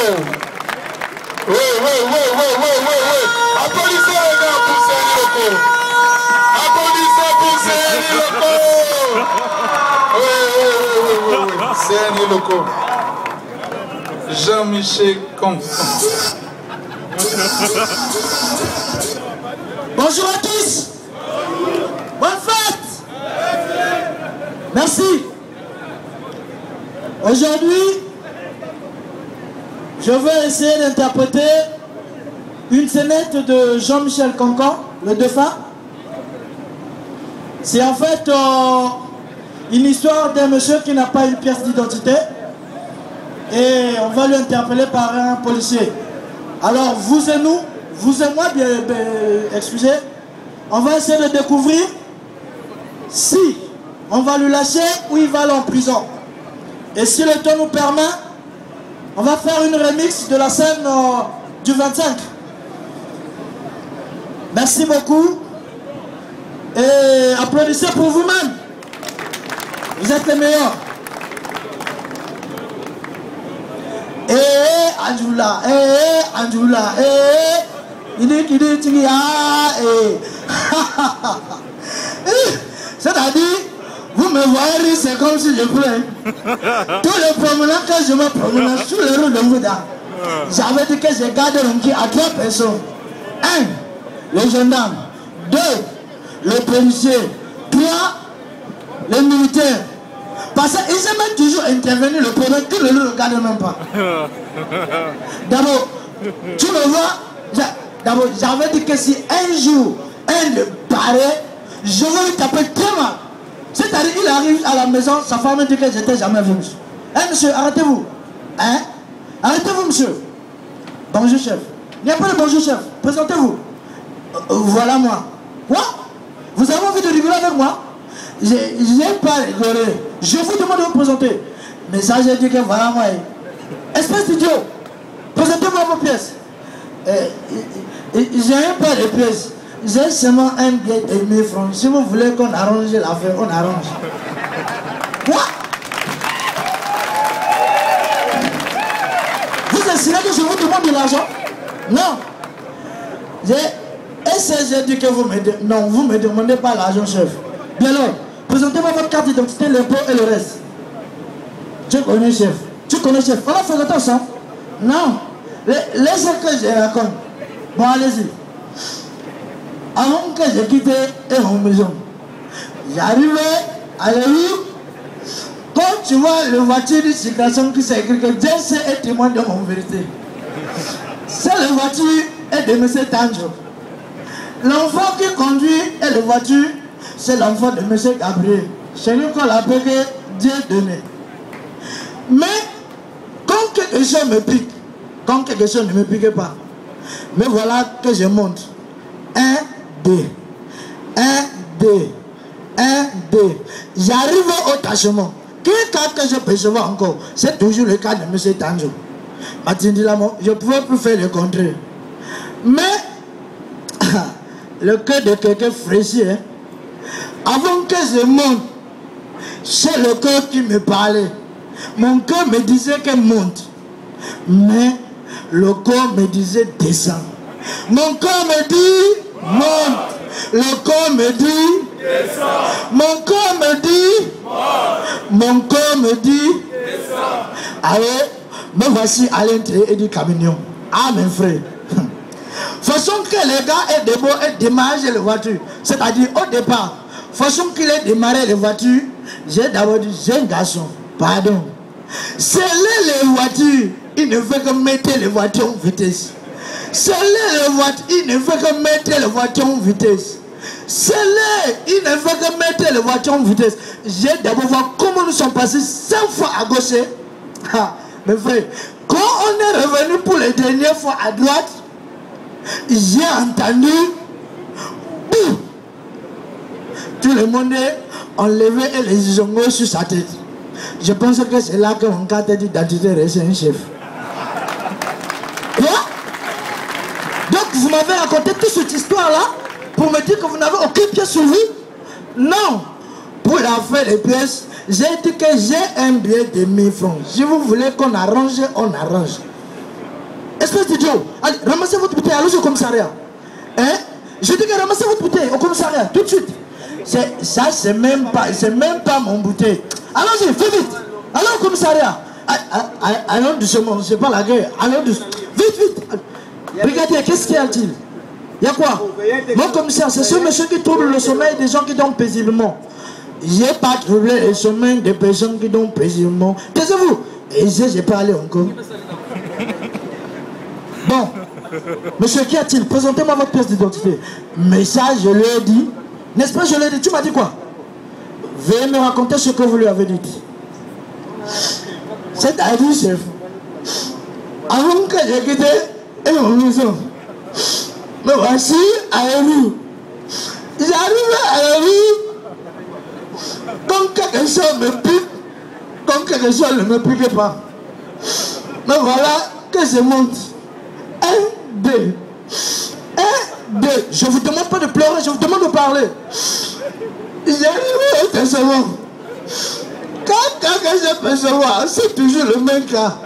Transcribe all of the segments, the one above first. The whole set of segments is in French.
Oui. Applaudissez les gars pour Séni Loco. Applaudissez pour Séni Loco. Oui. Séni Loco. Jean-Michel Constance. Bonjour à tous. Bonne fête. Merci. Aujourd'hui, je vais essayer d'interpréter une scénette de Jean-Michel Cancan, le défunt. C'est en fait une histoire d'un monsieur qui n'a pas une pièce d'identité et on va lui interpeller par un policier. Alors vous et nous, vous et moi, excusez, on va essayer de découvrir si on va lui lâcher ou il va aller en prison. Et si le temps nous permet, on va faire une remix de la scène du 25. Merci beaucoup. Et applaudissez pour vous-même. Vous êtes les meilleurs. Anjula, Anjula, c'est-à-dire, vous me voyez, c'est comme si je pleurais. Tous les promenades que je me promenais sur les rues de Mouda, j'avais dit que j'ai gardé l'homme à 3 personnes. 1, le gendarme. 2, le policier. 3, les militaires. Parce qu'ils aiment toujours intervenir, le problème, tu ne le regardes même pas. D'abord, tu me vois, d'abord, j'avais dit que si un jour, un de paraît, je vais lui taper très mal. C'est-à-dire, il arrive à la maison, sa femme me dit que je n'étais jamais vu, monsieur. Monsieur, arrêtez-vous. Arrêtez-vous, monsieur. Bonjour, chef. Il n'y a pas de bonjour, chef. Présentez-vous. Voilà moi. Quoi? Vous avez envie de rigoler avec moi? Je n'ai pas rigolé. Je vous demande de vous présenter. Mais ça, j'ai dit que voilà moi. Espèce d'idiot. Présentez-moi vos pièces. J'ai pas de pièces. J'ai seulement un billet de 1000 francs. Si vous voulez qu'on arrange l'affaire, on arrange. Quoi? Vous estimez que je vous demande de l'argent? Non. J'ai dit que vous me demandez. Non, vous ne me demandez pas l'argent, chef. Bien alors, présentez-moi votre carte d'identité, l'impôt et le reste. Tu connais, chef. Tu connais, chef. On a fait le temps ensemble. Non. Laissez que je raconte. Bon, allez-y. Avant que j'ai quitté mon maison, j'arrivais à la rue. Quand tu vois le voiture de circulation qui s'est écrit que Dieu est témoin de mon vérité. C'est la voiture de M. Tanjo. L'enfant qui conduit et la voiture, c'est l'enfant de M. Gabriel. C'est lui qu'on l'appelle Dieu donné. Mais quand quelque chose me pique, quand quelque chose ne me pique pas, mais voilà que je monte. 1, 2, 1, 2, 1, 2. J'arrive au tâchement. Quel cas que je perçois encore, c'est toujours le cas de M. Tanjo. Je ne pouvais plus faire le contraire. Mais le cœur de quelqu'un fraîchi, hein? Avant que je monte, c'est le cœur qui me parlait. Mon cœur me disait qu'elle monte. Mais le corps me disait descends. Mon corps me dit monte. Le corps me dit descends. Mon corps me dit monte. Mon corps me dit descends. Allez, me voici à l'intérieur du camion. Ah mes frères. Façon que les gars aient démarré la voiture. C'est-à-dire au départ, façon qu'il ait démarré la voiture, j'ai d'abord dit, jeune garçon, pardon. C'est là les voitures, il ne veut que mettre les voitures en vitesse. C'est là les voitures, il ne veut que mettre les voitures en vitesse. C'est là, il ne veut que mettre les voitures en vitesse. J'ai d'abord vu comment nous sommes passés 5 fois à gauche. Ah, mes frères, quand on est revenu pour les dernières fois à droite, j'ai entendu boum. Tout le monde est enlevé et les ongles sur sa tête. Je pense que c'est là que mon carte d'identité reste un chef. Quoi? Donc vous m'avez raconté toute cette histoire-là pour me dire que vous n'avez aucune pièce sur vous? Non. Pour la faire des pièces, j'ai dit que j'ai un billet de 1000 francs. Si vous voulez qu'on arrange, on arrange. Espèce d'idiot. Allez, ramassez votre bouteille, allez au commissariat. Hein? Je dis que ramassez votre bouteille au commissariat, tout de suite. Ça, c'est même pas mon bouteille. Allons-y, fais vite. Allons au commissariat. Allons doucement, c'est pas la guerre. Allons doucement. Vite. Brigadier, qu'est-ce qu'il y a-t-il? Il y a quoi? Mon commissaire, c'est ce monsieur qui trouble le sommeil des gens qui dorment paisiblement. J'ai pas troublé le sommeil des personnes qui dorment paisiblement. Taisez-vous. Et j'ai parlé encore. Bon, monsieur, qu'y a-t-il? Présentez-moi votre pièce d'identité. Mais ça, je lui ai dit. N'est-ce pas, je lui ai dit. Tu m'as dit quoi? Veuillez me raconter ce que vous lui avez dit. C'est-à-dire, chef, avant que j'ai quitté ma maison, me voici à vous. J'arrive à vous. Comme quelque chose me pique, comme quelque chose ne me pique pas. Mais voilà que je monte. 1, 2. 1, 2. Je ne vous demande pas de pleurer, je vous demande de parler. J'arrive à percevoir. Quand je percevoir, c'est toujours le même cas.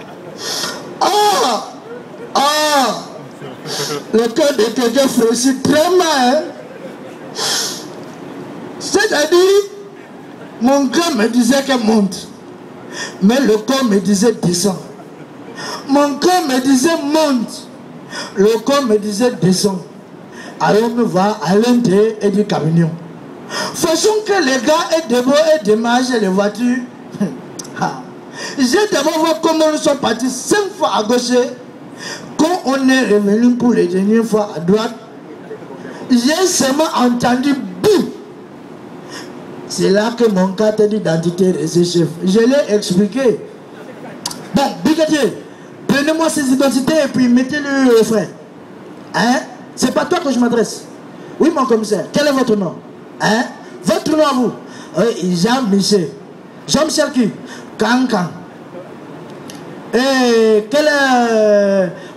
Le cœur de quelqu'un frémit très mal. C'est-à-dire, mon cœur me disait qu'elle monte. Mais le corps me disait descend. Mon cœur me disait monte. Le corps me disait descend. Alors on va à l'intérieur et du camion. Faisons que les gars aient d'abord et démarrer les voitures. J'ai d'abord vu comment nous sommes partis 5 fois à gauche. Quand on est revenu pour les dernières fois à droite, j'ai seulement entendu boum. C'est là que mon carte d'identité de ce chef. Je l'ai expliqué. Bon, brigadier, prenez-moi ces identités et puis mettez-le au frère. Hein? C'est pas toi que je m'adresse. Oui, mon commissaire. Quel est votre nom? Hein? Votre nom à vous? Oui, Jean-Michel. Jean-Michel qui? Cancan. Et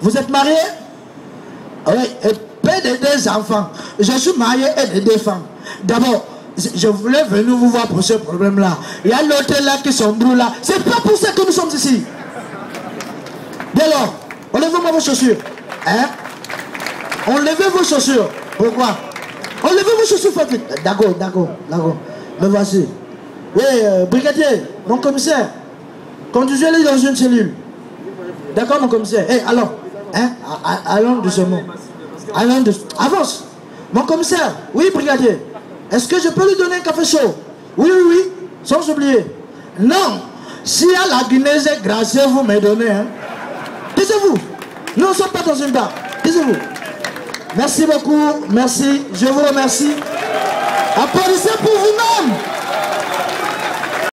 vous êtes marié? Oui, et père de 2 enfants. Je suis marié et de 2 femmes. D'abord, je voulais venir vous voir pour ce problème-là. Il y a l'hôtel là qui sombre là. C'est pas pour ça que nous sommes ici. Dès lors, enlevez-moi vos chaussures. Hein? Enlevez vos chaussures. Pourquoi? Enlevez vos chaussures, faites vite. D'accord. Me voici. Oui, brigadier, mon commissaire. Conduisez-les dans une cellule. D'accord, mon commissaire. Allons. Hein? Allons doucement. Avance. Mon commissaire. Oui, brigadier. Est-ce que je peux lui donner un café chaud? Oui, sans oublier. Non, s'il y a la Guinéenne gracieuse, vous me donnez. Hein? Taisez-vous. Nous ne sommes pas dans une barre. Taisez-vous. Merci beaucoup. Merci. Je vous remercie. Applaudissez